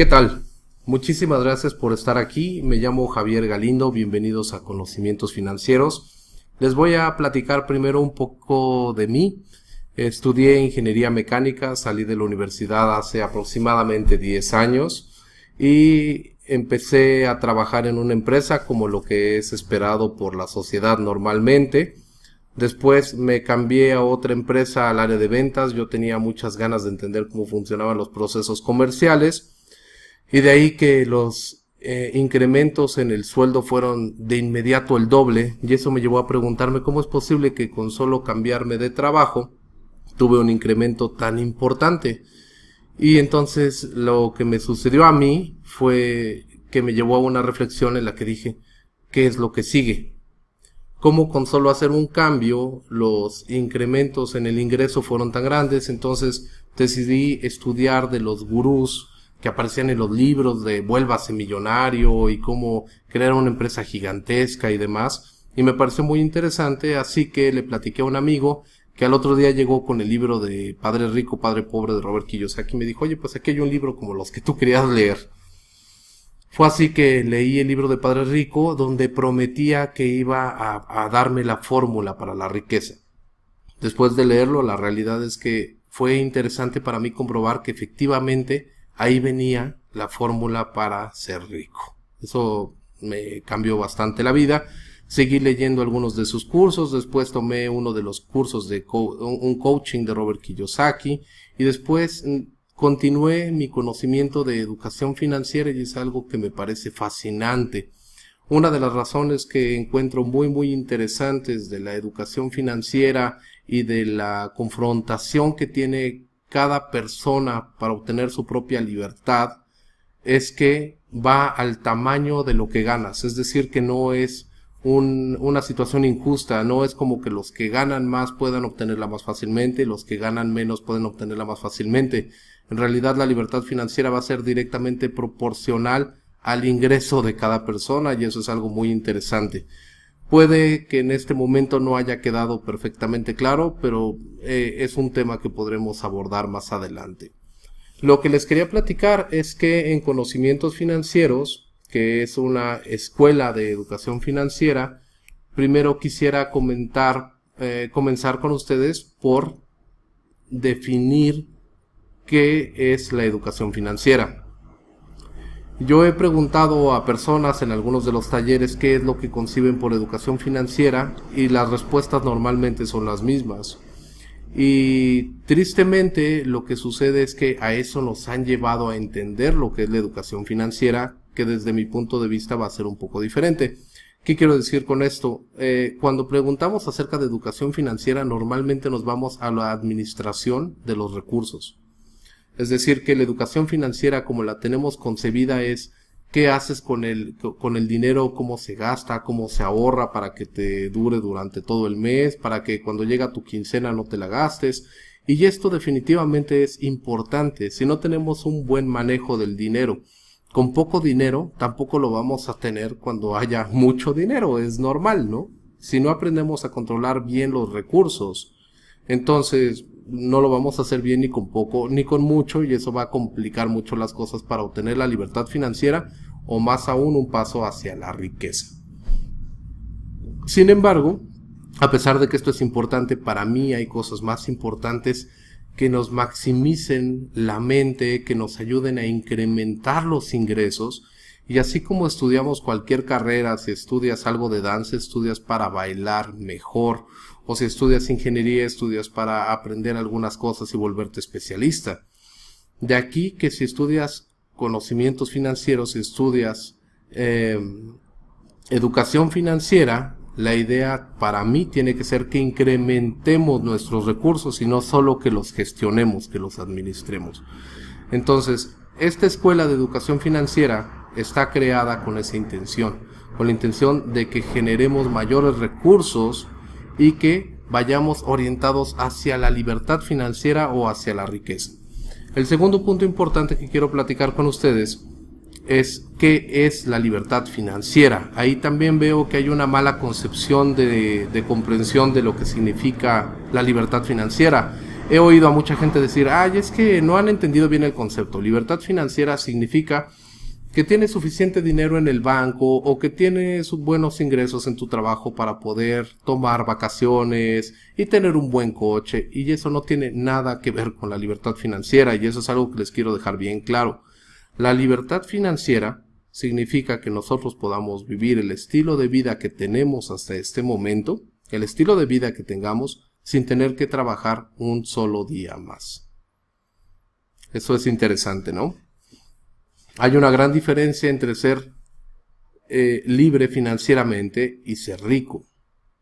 ¿Qué tal? Muchísimas gracias por estar aquí. Me llamo Javier Galindo. Bienvenidos a Conocimientos Financieros. Les voy a platicar primero un poco de mí. Estudié ingeniería mecánica, salí de la universidad hace aproximadamente 10 años y empecé a trabajar en una empresa como lo que es esperado por la sociedad normalmente. Después me cambié a otra empresa al área de ventas. Yo tenía muchas ganas de entender cómo funcionaban los procesos comerciales. Y de ahí que los incrementos en el sueldo fueron de inmediato el doble, y eso me llevó a preguntarme cómo es posible que con solo cambiarme de trabajo tuve un incremento tan importante. Y entonces lo que me sucedió a mí fue que me llevó a una reflexión en la que dije, ¿qué es lo que sigue? ¿Cómo con solo hacer un cambio los incrementos en el ingreso fueron tan grandes? Entonces decidí estudiar de los gurús que aparecían en los libros de vuélvase millonario y cómo crear una empresa gigantesca y demás, y me pareció muy interesante, así que le platiqué a un amigo que al otro día llegó con el libro de Padre Rico, Padre Pobre de Robert Kiyosaki y me dijo, oye, pues aquí hay un libro como los que tú querías leer. Fue así que leí el libro de Padre Rico, donde prometía que iba a darme la fórmula para la riqueza. Después de leerlo, la realidad es que fue interesante para mí comprobar que efectivamente ahí venía la fórmula para ser rico. Eso me cambió bastante la vida. Seguí leyendo algunos de sus cursos, después tomé uno de los cursos de un coaching de Robert Kiyosaki y después continué mi conocimiento de educación financiera y es algo que me parece fascinante. Una de las razones que encuentro muy interesantes de la educación financiera y de la confrontación que tiene cada persona para obtener su propia libertad es que va al tamaño de lo que ganas, es decir, que no es una situación injusta, no es como que los que ganan más puedan obtenerla más fácilmente y los que ganan menos pueden obtenerla más fácilmente. En realidad la libertad financiera va a ser directamente proporcional al ingreso de cada persona y eso es algo muy interesante. Puede que en este momento no haya quedado perfectamente claro, pero es un tema que podremos abordar más adelante. Lo que les quería platicar es que en Conocimientos Financieros, que es una escuela de educación financiera, primero quisiera comenzar con ustedes por definir qué es la educación financiera. Yo he preguntado a personas en algunos de los talleres qué es lo que conciben por educación financiera y las respuestas normalmente son las mismas. Y tristemente lo que sucede es que a eso nos han llevado a entender lo que es la educación financiera, que desde mi punto de vista va a ser un poco diferente. ¿Qué quiero decir con esto? Cuando preguntamos acerca de educación financiera normalmente nos vamos a la administración de los recursos. Es decir, que la educación financiera como la tenemos concebida es qué haces con el dinero, cómo se gasta, cómo se ahorra para que te dure durante todo el mes, para que cuando llega tu quincena no te la gastes. Y esto definitivamente es importante. Si no tenemos un buen manejo del dinero, con poco dinero tampoco lo vamos a tener cuando haya mucho dinero. Es normal, ¿no? Si no aprendemos a controlar bien los recursos, entonces no lo vamos a hacer bien ni con poco ni con mucho y eso va a complicar mucho las cosas para obtener la libertad financiera o más aún un paso hacia la riqueza. Sin embargo, a pesar de que esto es importante, para mí hay cosas más importantes que nos maximicen la mente, que nos ayuden a incrementar los ingresos. Y así como estudiamos cualquier carrera, si estudias algo de danza, estudias para bailar mejor, o si estudias ingeniería, estudias para aprender algunas cosas y volverte especialista. De aquí que si estudias conocimientos financieros, si estudias educación financiera, la idea para mí tiene que ser que incrementemos nuestros recursos y no solo que los gestionemos, que los administremos. Entonces, esta escuela de educación financiera está creada con esa intención, con la intención de que generemos mayores recursos y que vayamos orientados hacia la libertad financiera o hacia la riqueza. El segundo punto importante que quiero platicar con ustedes es qué es la libertad financiera. Ahí también veo que hay una mala concepción de comprensión de lo que significa la libertad financiera. He oído a mucha gente decir, ay, es que no han entendido bien el concepto. Libertad financiera significa que tienes suficiente dinero en el banco o que tienes buenos ingresos en tu trabajo para poder tomar vacaciones y tener un buen coche, y eso no tiene nada que ver con la libertad financiera, y eso es algo que les quiero dejar bien claro. La libertad financiera significa que nosotros podamos vivir el estilo de vida que tenemos hasta este momento, el estilo de vida que tengamos, sin tener que trabajar un solo día más. Eso es interesante, ¿no? Hay una gran diferencia entre ser libre financieramente y ser rico.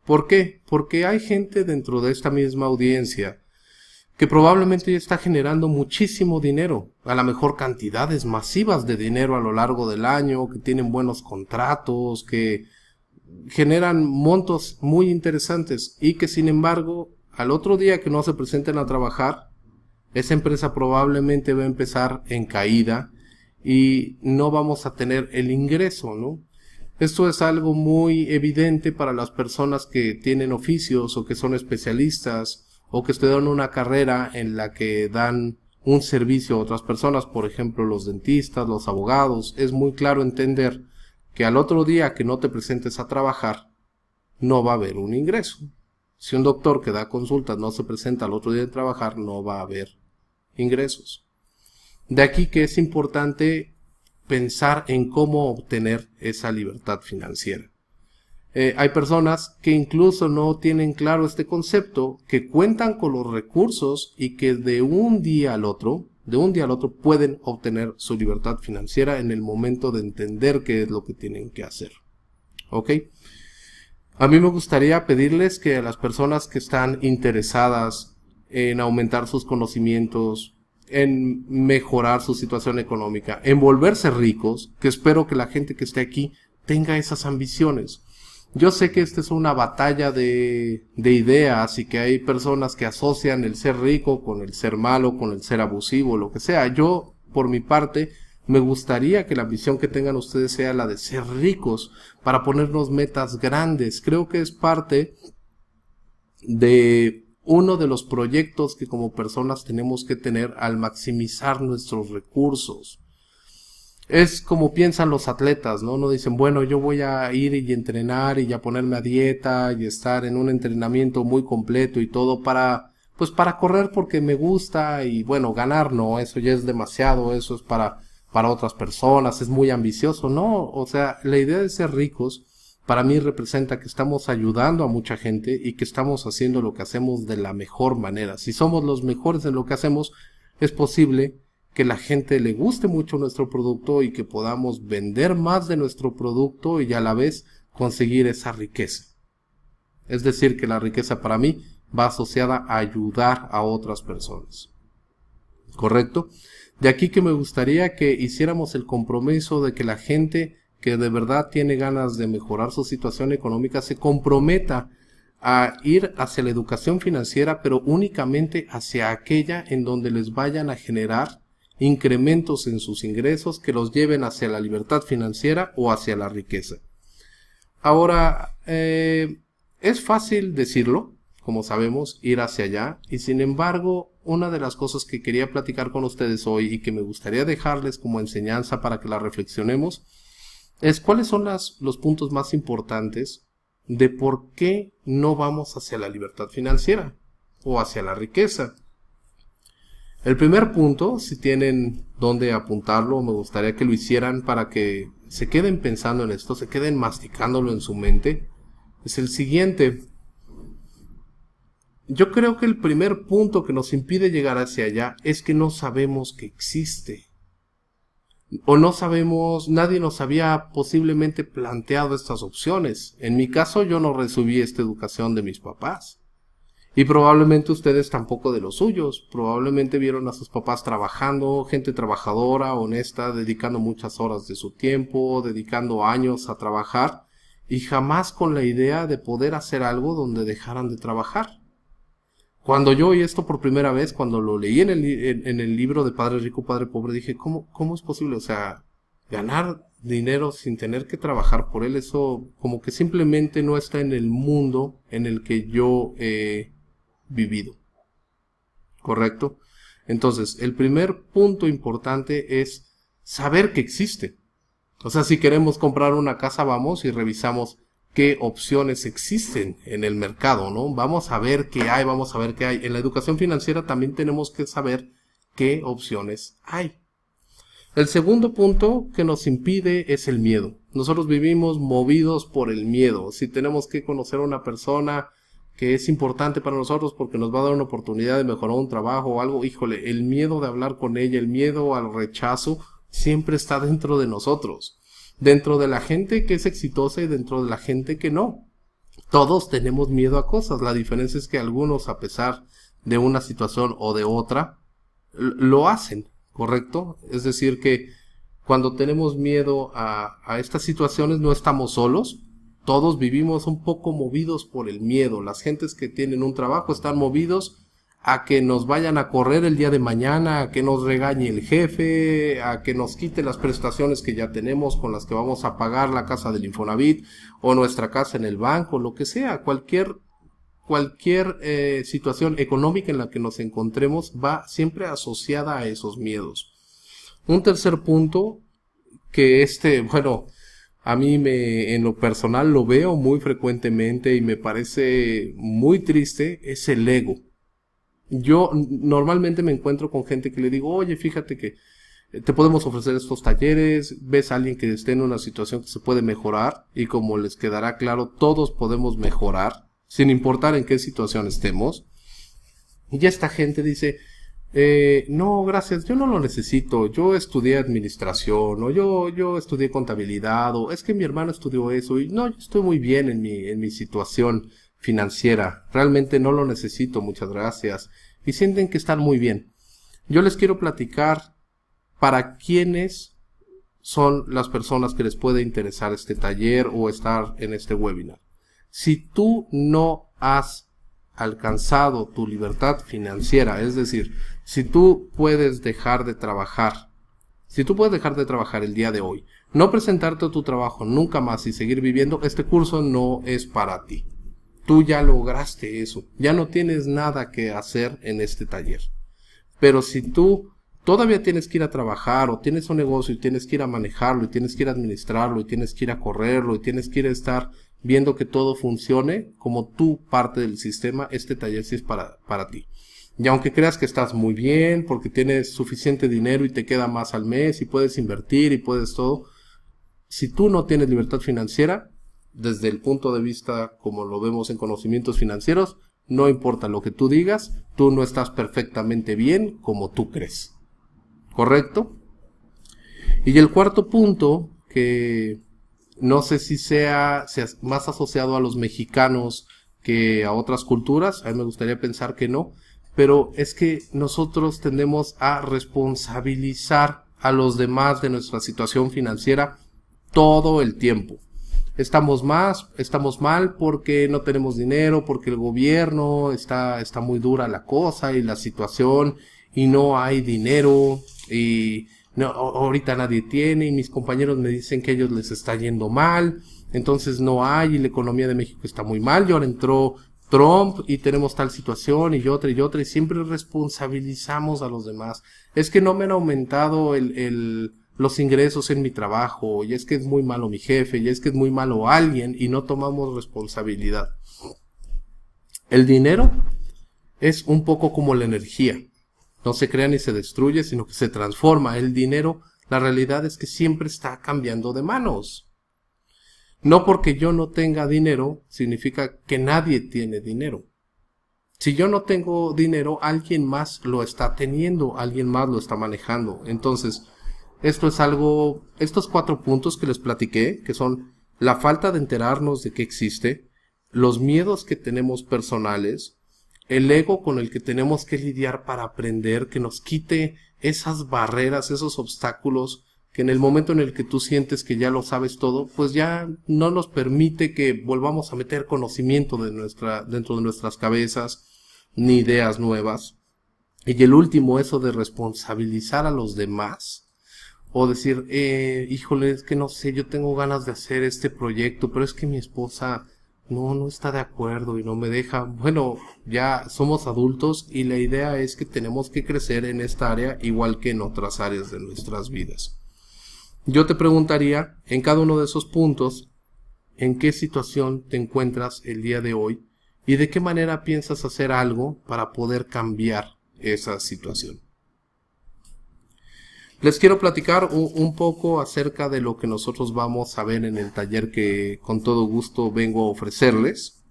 ¿Por qué? Porque hay gente dentro de esta misma audiencia que probablemente ya está generando muchísimo dinero, a lo mejor cantidades masivas de dinero a lo largo del año, que tienen buenos contratos, que generan montos muy interesantes y que sin embargo al otro día que no se presenten a trabajar, esa empresa probablemente va a empezar en caída y no vamos a tener el ingreso, ¿no? Esto es algo muy evidente para las personas que tienen oficios o que son especialistas o que estudian una carrera en la que dan un servicio a otras personas, por ejemplo los dentistas, los abogados. Es muy claro entender que al otro día que no te presentes a trabajar no va a haber un ingreso. Si un doctor que da consultas no se presenta al otro día de trabajar, no va a haber ingresos. De aquí que es importante pensar en cómo obtener esa libertad financiera. Hay personas que incluso no tienen claro este concepto, que cuentan con los recursos y que de un día al otro pueden obtener su libertad financiera en el momento de entender qué es lo que tienen que hacer. ¿Ok? A mí me gustaría pedirles que a las personas que están interesadas en aumentar sus conocimientos, en mejorar su situación económica, en volverse ricos, que espero que la gente que esté aquí tenga esas ambiciones. Yo sé que esta es una batalla de ideas y que hay personas que asocian el ser rico con el ser malo, con el ser abusivo, lo que sea. Yo, por mi parte, me gustaría que la ambición que tengan ustedes sea la de ser ricos para ponernos metas grandes. Creo que es parte de uno de los proyectos que como personas tenemos que tener al maximizar nuestros recursos. Es como piensan los atletas, ¿no? No dicen, bueno, yo voy a ir y entrenar y ya ponerme a dieta y estar en un entrenamiento muy completo y todo para correr porque me gusta y bueno, ganar, no, eso ya es demasiado, eso es para otras personas, es muy ambicioso, no, o sea, la idea de ser ricos para mí representa que estamos ayudando a mucha gente y que estamos haciendo lo que hacemos de la mejor manera. Si somos los mejores en lo que hacemos, es posible que la gente le guste mucho nuestro producto y que podamos vender más de nuestro producto y a la vez conseguir esa riqueza. Es decir, que la riqueza para mí va asociada a ayudar a otras personas. ¿Correcto? De aquí que me gustaría que hiciéramos el compromiso de que la gente que de verdad tiene ganas de mejorar su situación económica se comprometa a ir hacia la educación financiera, pero únicamente hacia aquella en donde les vayan a generar incrementos en sus ingresos que los lleven hacia la libertad financiera o hacia la riqueza. Ahora, es fácil decirlo, como sabemos, ir hacia allá, y sin embargo, una de las cosas que quería platicar con ustedes hoy y que me gustaría dejarles como enseñanza para que la reflexionemos, es cuáles son los puntos más importantes de por qué no vamos hacia la libertad financiera o hacia la riqueza. El primer punto, si tienen dónde apuntarlo, me gustaría que lo hicieran para que se queden pensando en esto, se queden masticándolo en su mente, es el siguiente. Yo creo que el primer punto que nos impide llegar hacia allá es que no sabemos que existe. O no sabemos, nadie nos había posiblemente planteado estas opciones. En mi caso, yo no recibí esta educación de mis papás. Y probablemente ustedes tampoco de los suyos. Probablemente vieron a sus papás trabajando, gente trabajadora, honesta, dedicando muchas horas de su tiempo, dedicando años a trabajar, y jamás con la idea de poder hacer algo donde dejaran de trabajar. Cuando yo oí esto por primera vez, cuando lo leí en el libro de Padre Rico, Padre Pobre, dije, ¿cómo es posible? O sea, ganar dinero sin tener que trabajar por él, eso como que simplemente no está en el mundo en el que yo he vivido. ¿correcto? Entonces, el primer punto importante es saber que existe. O sea, si queremos comprar una casa, vamos y revisamos qué opciones existen en el mercado, ¿no? Vamos a ver qué hay, vamos a ver qué hay. En la educación financiera también tenemos que saber qué opciones hay. El segundo punto que nos impide es el miedo. Nosotros vivimos movidos por el miedo. Si tenemos que conocer a una persona que es importante para nosotros porque nos va a dar una oportunidad de mejorar un trabajo o algo, híjole, el miedo de hablar con ella, el miedo al rechazo, siempre está dentro de nosotros. Dentro de la gente que es exitosa y dentro de la gente que no. Todos tenemos miedo a cosas. La diferencia es que algunos, a pesar de una situación o de otra, lo hacen, ¿correcto? Es decir que cuando tenemos miedo a estas situaciones no estamos solos. Todos vivimos un poco movidos por el miedo. Las gentes que tienen un trabajo están movidos a que nos vayan a correr el día de mañana, a que nos regañe el jefe, a que nos quite las prestaciones que ya tenemos con las que vamos a pagar la casa del Infonavit o nuestra casa en el banco, lo que sea. Cualquier situación económica en la que nos encontremos va siempre asociada a esos miedos. Un tercer punto que a mí en lo personal lo veo muy frecuentemente y me parece muy triste, es el ego. Yo normalmente me encuentro con gente que le digo, oye, fíjate que te podemos ofrecer estos talleres, ves a alguien que esté en una situación que se puede mejorar y como les quedará claro, todos podemos mejorar, sin importar en qué situación estemos. Y ya esta gente dice, no, gracias, yo no lo necesito, yo estudié administración, o yo estudié contabilidad, o es que mi hermano estudió eso, y no, yo estoy muy bien en mi situación financiera, realmente no lo necesito, muchas gracias, y sienten que están muy bien. Yo les quiero platicar para quiénes son las personas que les puede interesar este taller o estar en este webinar. Si tú no has alcanzado tu libertad financiera, es decir, si tú puedes dejar de trabajar el día de hoy, no presentarte a tu trabajo nunca más y seguir viviendo, este curso no es para ti. Tú ya lograste eso, ya no tienes nada que hacer en este taller. Pero si tú todavía tienes que ir a trabajar o tienes un negocio y tienes que ir a manejarlo y tienes que ir a administrarlo y tienes que ir a correrlo y tienes que ir a estar viendo que todo funcione como tú parte del sistema, este taller sí es para ti. Y aunque creas que estás muy bien porque tienes suficiente dinero y te queda más al mes y puedes invertir y puedes todo, si tú no tienes libertad financiera, desde el punto de vista como lo vemos en conocimientos financieros, no importa lo que tú digas, tú no estás perfectamente bien como tú crees. ¿Correcto? Y el cuarto punto, que no sé si sea más asociado a los mexicanos que a otras culturas, a mí me gustaría pensar que no, pero es que nosotros tendemos a responsabilizar a los demás de nuestra situación financiera todo el tiempo. Estamos mal porque no tenemos dinero, porque el gobierno está muy dura la cosa y la situación y no hay dinero y no, ahorita nadie tiene y mis compañeros me dicen que a ellos les está yendo mal, entonces no hay y la economía de México está muy mal y ahora entró Trump y tenemos tal situación y otra y siempre responsabilizamos a los demás. Es que no me han aumentado los ingresos en mi trabajo, y es que es muy malo mi jefe, y es que es muy malo alguien, y no tomamos responsabilidad. El dinero es un poco como la energía. No se crea ni se destruye, sino que se transforma. El dinero, la realidad es que siempre está cambiando de manos. No porque yo no tenga dinero, significa que nadie tiene dinero. Si yo no tengo dinero, alguien más lo está teniendo, alguien más lo está manejando. Entonces, estos 4 puntos que les platiqué, que son la falta de enterarnos de que existe, los miedos que tenemos personales, el ego con el que tenemos que lidiar para aprender, que nos quite esas barreras, esos obstáculos, que en el momento en el que tú sientes que ya lo sabes todo, pues ya no nos permite que volvamos a meter conocimiento dentro de nuestras cabezas, ni ideas nuevas. Y el último, eso de responsabilizar a los demás. O decir, híjole, es que no sé, yo tengo ganas de hacer este proyecto, pero es que mi esposa no está de acuerdo y no me deja. Bueno, ya somos adultos y la idea es que tenemos que crecer en esta área igual que en otras áreas de nuestras vidas. Yo te preguntaría, en cada uno de esos puntos, ¿en qué situación te encuentras el día de hoy? ¿Y de qué manera piensas hacer algo para poder cambiar esa situación? Les quiero platicar un poco acerca de lo que nosotros vamos a ver en el taller que con todo gusto vengo a ofrecerles.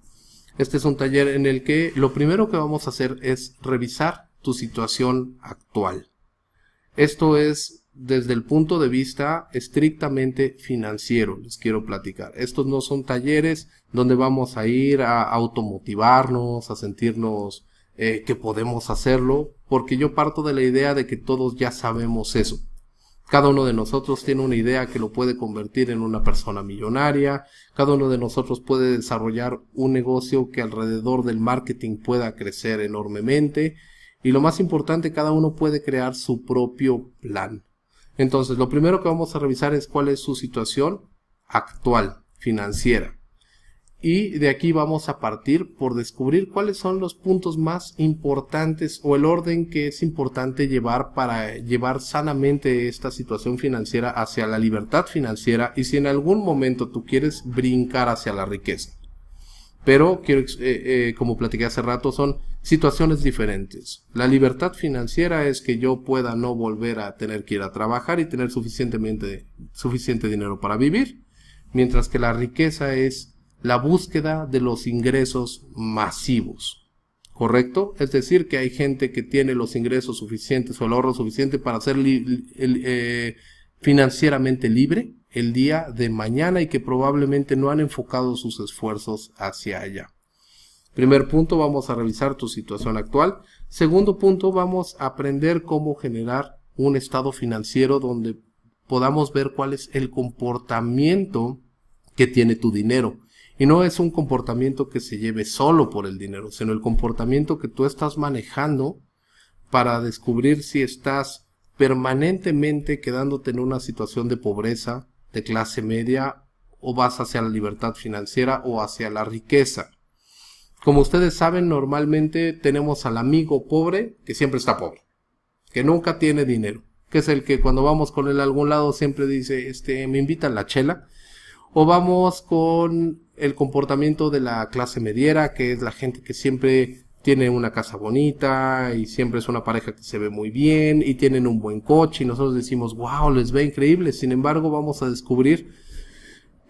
Este es un taller en el que lo primero que vamos a hacer es revisar tu situación actual. Esto es desde el punto de vista estrictamente financiero, les quiero platicar. Estos no son talleres donde vamos a ir a automotivarnos, a sentirnos que podemos hacerlo, porque yo parto de la idea de que todos ya sabemos eso. Cada uno de nosotros tiene una idea que lo puede convertir en una persona millonaria. Cada uno de nosotros puede desarrollar un negocio que alrededor del marketing pueda crecer enormemente. Y lo más importante, cada uno puede crear su propio plan. Entonces, lo primero que vamos a revisar es cuál es su situación actual, financiera. Y de aquí vamos a partir por descubrir cuáles son los puntos más importantes o el orden que es importante llevar para llevar sanamente esta situación financiera hacia la libertad financiera y si en algún momento tú quieres brincar hacia la riqueza. Pero, como platiqué hace rato, son situaciones diferentes. La libertad financiera es que yo pueda no volver a tener que ir a trabajar y tener suficiente dinero para vivir, mientras que la riqueza es la búsqueda de los ingresos masivos, ¿correcto? Es decir, que hay gente que tiene los ingresos suficientes o el ahorro suficiente para ser financieramente libre el día de mañana y que probablemente no han enfocado sus esfuerzos hacia allá. Primer punto, vamos a revisar tu situación actual. Segundo punto, vamos a aprender cómo generar un estado financiero donde podamos ver cuál es el comportamiento que tiene tu dinero. Y no es un comportamiento que se lleve solo por el dinero, sino el comportamiento que tú estás manejando para descubrir si estás permanentemente quedándote en una situación de pobreza, de clase media, o vas hacia la libertad financiera o hacia la riqueza. Como ustedes saben, normalmente tenemos al amigo pobre que siempre está pobre, que nunca tiene dinero, que es el que cuando vamos con él a algún lado siempre dice, me invitan la chela. O vamos con el comportamiento de la clase mediera, que es la gente que siempre tiene una casa bonita y siempre es una pareja que se ve muy bien y tienen un buen coche y nosotros decimos, wow, les ve increíble. Sin embargo, vamos a descubrir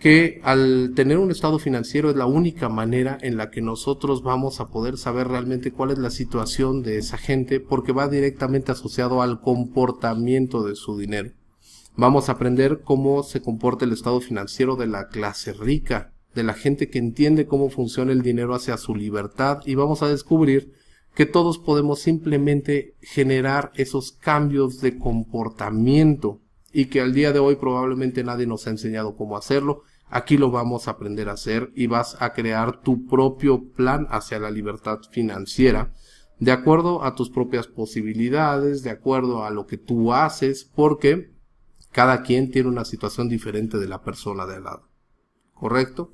que al tener un estado financiero es la única manera en la que nosotros vamos a poder saber realmente cuál es la situación de esa gente, porque va directamente asociado al comportamiento de su dinero. Vamos a aprender cómo se comporta el estado financiero de la clase rica, de la gente que entiende cómo funciona el dinero hacia su libertad, y vamos a descubrir que todos podemos simplemente generar esos cambios de comportamiento y que al día de hoy probablemente nadie nos ha enseñado cómo hacerlo. Aquí lo vamos a aprender a hacer y vas a crear tu propio plan hacia la libertad financiera de acuerdo a tus propias posibilidades, de acuerdo a lo que tú haces, porque cada quien tiene una situación diferente de la persona de al lado, ¿correcto?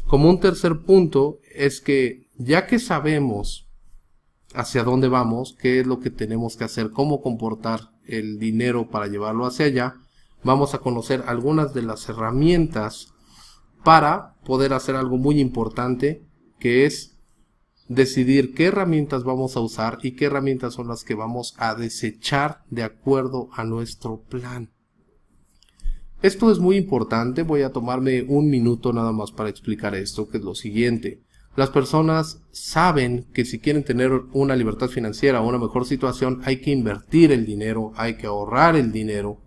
Como un tercer punto es que ya que sabemos hacia dónde vamos, qué es lo que tenemos que hacer, cómo comportar el dinero para llevarlo hacia allá, vamos a conocer algunas de las herramientas para poder hacer algo muy importante, que es decidir qué herramientas vamos a usar y qué herramientas son las que vamos a desechar de acuerdo a nuestro plan. Esto es muy importante, voy a tomarme un minuto nada más para explicar esto, que es lo siguiente. Las personas saben que si quieren tener una libertad financiera o una mejor situación, hay que invertir el dinero, hay que ahorrar el dinero.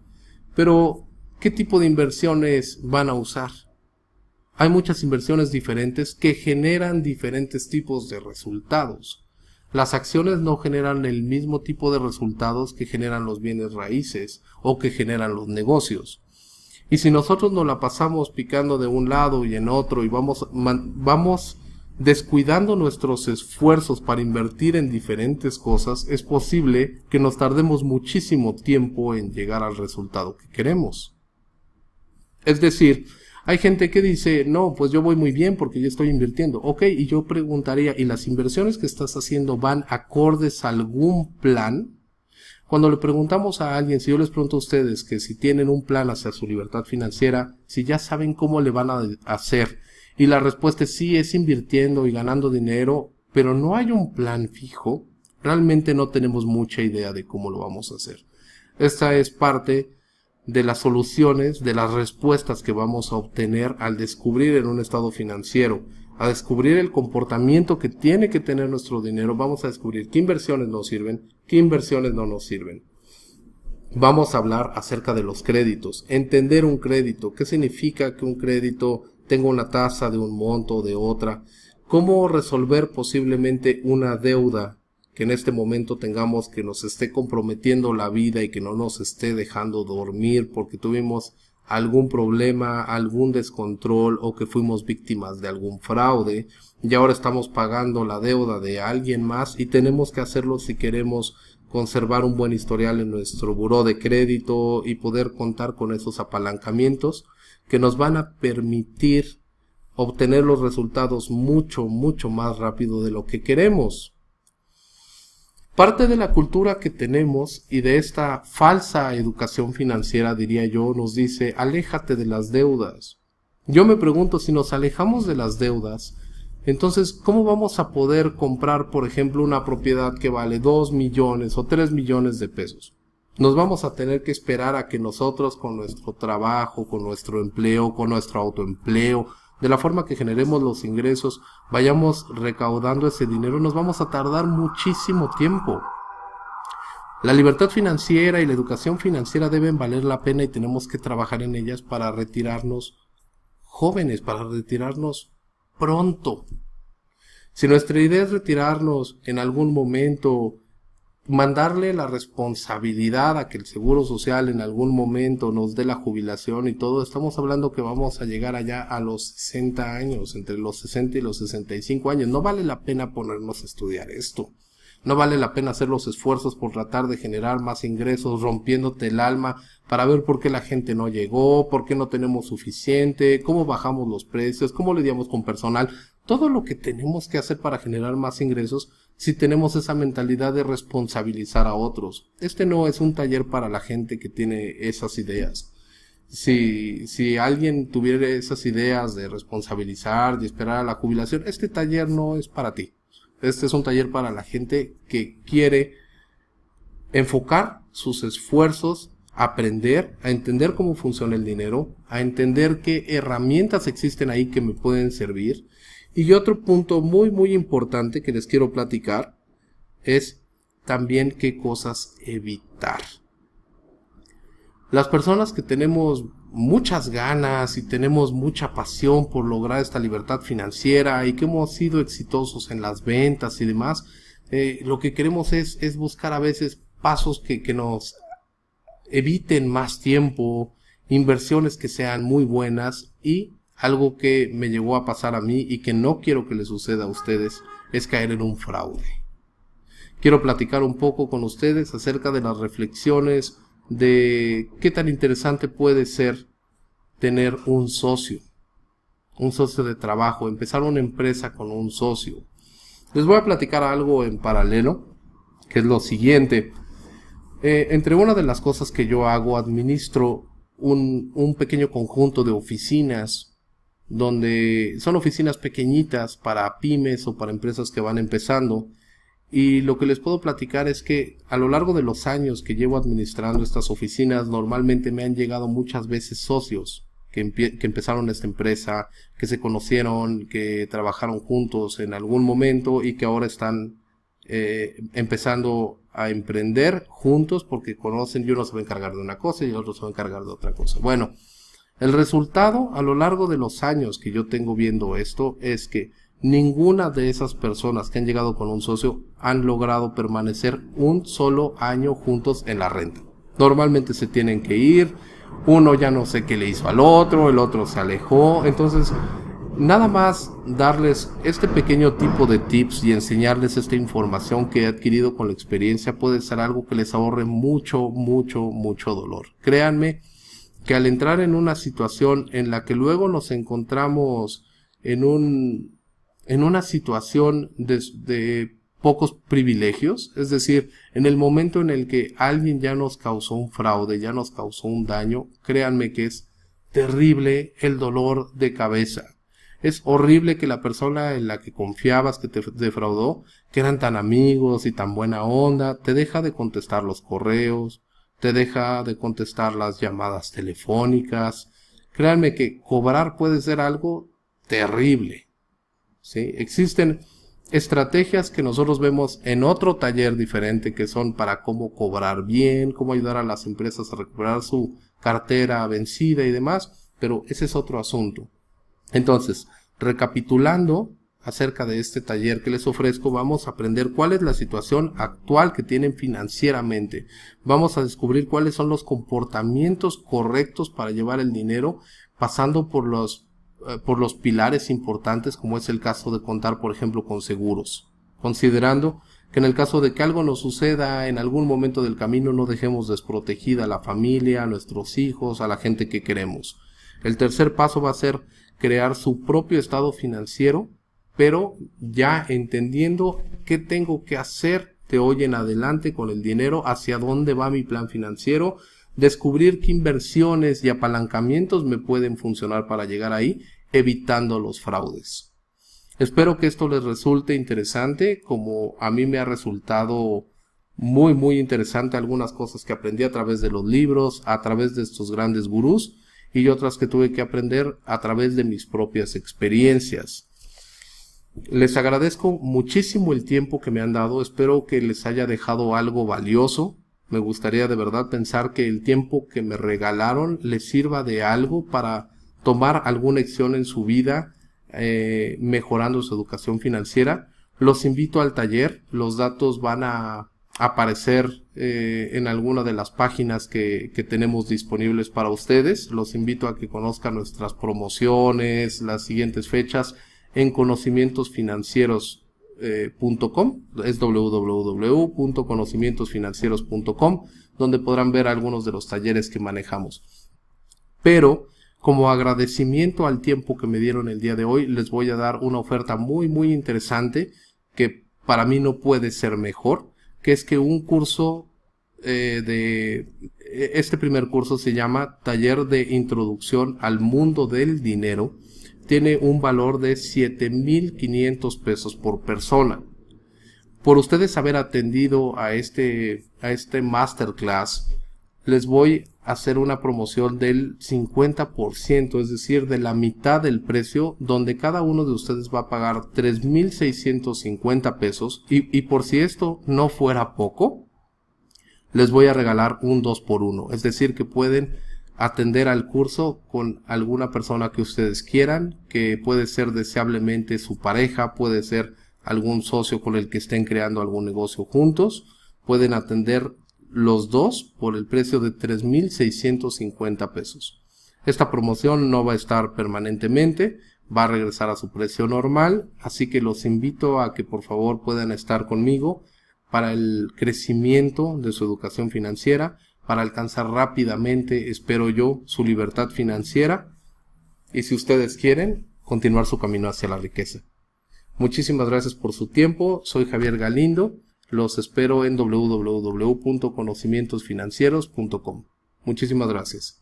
Pero, ¿qué tipo de inversiones van a usar? Hay muchas inversiones diferentes que generan diferentes tipos de resultados. Las acciones no generan el mismo tipo de resultados que generan los bienes raíces o que generan los negocios. Y si nosotros nos la pasamos picando de un lado y en otro y vamos descuidando nuestros esfuerzos para invertir en diferentes cosas, es posible que nos tardemos muchísimo tiempo en llegar al resultado que queremos. Es decir, Hay gente que dice, no, pues yo voy muy bien porque yo estoy invirtiendo. Ok, y yo preguntaría, ¿y las inversiones que estás haciendo van acordes a algún plan? Cuando le preguntamos a alguien, si yo les pregunto a ustedes que si tienen un plan hacia su libertad financiera, si ya saben cómo le van a hacer, y la respuesta es sí, es invirtiendo y ganando dinero, pero no hay un plan fijo, realmente no tenemos mucha idea de cómo lo vamos a hacer. Esta es parte de las soluciones, de las respuestas que vamos a obtener al descubrir en un estado financiero, a descubrir el comportamiento que tiene que tener nuestro dinero. Vamos a descubrir qué inversiones nos sirven, qué inversiones no nos sirven. Vamos a hablar acerca de los créditos, entender un crédito, qué significa que un crédito tenga una tasa de un monto o de otra, cómo resolver posiblemente una deuda que en este momento tengamos que nos esté comprometiendo la vida y que no nos esté dejando dormir porque tuvimos algún problema, algún descontrol o que fuimos víctimas de algún fraude y ahora estamos pagando la deuda de alguien más y tenemos que hacerlo si queremos conservar un buen historial en nuestro buró de crédito y poder contar con esos apalancamientos que nos van a permitir obtener los resultados mucho más rápido de lo que queremos. Parte de la cultura que tenemos y de esta falsa educación financiera, diría yo, nos dice, aléjate de las deudas. Yo me pregunto, si nos alejamos de las deudas, entonces, ¿cómo vamos a poder comprar, por ejemplo, una propiedad que vale 2 millones o 3 millones de pesos? Nos vamos a tener que esperar a que nosotros con nuestro trabajo, con nuestro empleo, con nuestro autoempleo, de la forma que generemos los ingresos, vayamos recaudando ese dinero, nos vamos a tardar muchísimo tiempo. La libertad financiera y la educación financiera deben valer la pena y tenemos que trabajar en ellas para retirarnos jóvenes, para retirarnos pronto. Si nuestra idea es retirarnos en algún momento, mandarle la responsabilidad a que el Seguro Social en algún momento nos dé la jubilación y todo, estamos hablando que vamos a llegar allá a los 60 años, entre los 60 y los 65 años. No vale la pena ponernos a estudiar esto. No vale la pena hacer los esfuerzos por tratar de generar más ingresos, rompiéndote el alma para ver por qué la gente no llegó, por qué no tenemos suficiente, cómo bajamos los precios, cómo lidiamos con personal. Todo lo que tenemos que hacer para generar más ingresos si tenemos esa mentalidad de responsabilizar a otros. Este no es un taller para la gente que tiene esas ideas. Si alguien tuviera esas ideas de responsabilizar, de esperar a la jubilación, este taller no es para ti. Este es un taller para la gente que quiere enfocar sus esfuerzos, aprender, a entender cómo funciona el dinero, a entender qué herramientas existen ahí que me pueden servir. Y otro punto muy importante que les quiero platicar es también qué cosas evitar. Las personas que tenemos muchas ganas y tenemos mucha pasión por lograr esta libertad financiera y que hemos sido exitosos en las ventas y demás, lo que queremos es buscar a veces pasos que nos eviten más tiempo, inversiones que sean muy buenas, y algo que me llegó a pasar a mí y que no quiero que les suceda a ustedes es caer en un fraude. Quiero platicar un poco con ustedes acerca de las reflexiones de qué tan interesante puede ser tener un socio de trabajo, empezar una empresa con un socio. Les voy a platicar algo en paralelo, que es lo siguiente. Entre una de las cosas que yo hago, administro un pequeño conjunto de oficinas, donde son oficinas pequeñitas para pymes o para empresas que van empezando. Y lo que les puedo platicar es que a lo largo de los años que llevo administrando estas oficinas, normalmente me han llegado muchas veces socios que empezaron esta empresa, que se conocieron, que trabajaron juntos en algún momento y que ahora están empezando a emprender juntos porque conocen, y uno se va a encargar de una cosa y el otro se va a encargar de otra cosa. Bueno, el resultado a lo largo de los años que yo tengo viendo esto es que ninguna de esas personas que han llegado con un socio han logrado permanecer un solo año juntos en la renta. Normalmente se tienen que ir, uno ya no sé qué le hizo al otro, el otro se alejó. Entonces, nada más darles este pequeño tipo de tips y enseñarles esta información que he adquirido con la experiencia puede ser algo que les ahorre mucho dolor. Créanme que al entrar en una situación en la que luego nos encontramos en una situación de pocos privilegios, es decir, en el momento en el que alguien ya nos causó un fraude, ya nos causó un daño, créanme que es terrible el dolor de cabeza. Es horrible que la persona en la que confiabas, que te defraudó, que eran tan amigos y tan buena onda, te deja de contestar los correos, te deja de contestar las llamadas telefónicas. Créanme que cobrar puede ser algo terrible, ¿sí? Existen estrategias que nosotros vemos en otro taller diferente, que son para cómo cobrar bien, cómo ayudar a las empresas a recuperar su cartera vencida y demás, pero ese es otro asunto. Entonces, recapitulando acerca de este taller que les ofrezco, vamos a aprender cuál es la situación actual que tienen financieramente. Vamos a descubrir cuáles son los comportamientos correctos para llevar el dinero, pasando por los pilares importantes, como es el caso de contar, por ejemplo, con seguros, considerando que en el caso de que algo nos suceda en algún momento del camino, no dejemos desprotegida a la familia, a nuestros hijos, a la gente que queremos. El tercer paso va a ser crear su propio estado financiero, pero ya entendiendo qué tengo que hacer de hoy en adelante con el dinero, hacia dónde va mi plan financiero, descubrir qué inversiones y apalancamientos me pueden funcionar para llegar ahí, evitando los fraudes. Espero que esto les resulte interesante, como a mí me ha resultado muy interesante algunas cosas que aprendí a través de los libros, a través de estos grandes gurús, y otras que tuve que aprender a través de mis propias experiencias. Les agradezco muchísimo el tiempo que me han dado, espero que les haya dejado algo valioso. Me gustaría de verdad pensar que el tiempo que me regalaron les sirva de algo para tomar alguna acción en su vida, mejorando su educación financiera. Los invito al taller, los datos van a aparecer en alguna de las páginas que tenemos disponibles para ustedes. Los invito a que conozcan nuestras promociones, las siguientes fechas en conocimientosfinancieros.com, es www.conocimientosfinancieros.com, donde podrán ver algunos de los talleres que manejamos. Pero como agradecimiento al tiempo que me dieron el día de hoy, les voy a dar una oferta muy interesante que para mí no puede ser mejor, que es que un curso este primer curso se llama Taller de Introducción al Mundo del Dinero. Tiene un valor de 7,500 pesos por persona. Por ustedes haber atendido a este masterclass, les voy a hacer una promoción del 50%, es decir, de la mitad del precio, donde cada uno de ustedes va a pagar 3,650 pesos. Y por si esto no fuera poco, les voy a regalar un 2x1, es decir, que pueden atender al curso con alguna persona que ustedes quieran, que puede ser deseablemente su pareja, puede ser algún socio con el que estén creando algún negocio juntos. Pueden atender los dos por el precio de 3,650 pesos. Esta promoción no va a estar permanentemente, va a regresar a su precio normal, así que los invito a que por favor puedan estar conmigo para el crecimiento de su educación financiera, para alcanzar rápidamente, espero yo, su libertad financiera y, si ustedes quieren, continuar su camino hacia la riqueza. Muchísimas gracias por su tiempo. Soy Javier Galindo. Los espero en www.conocimientosfinancieros.com. Muchísimas gracias.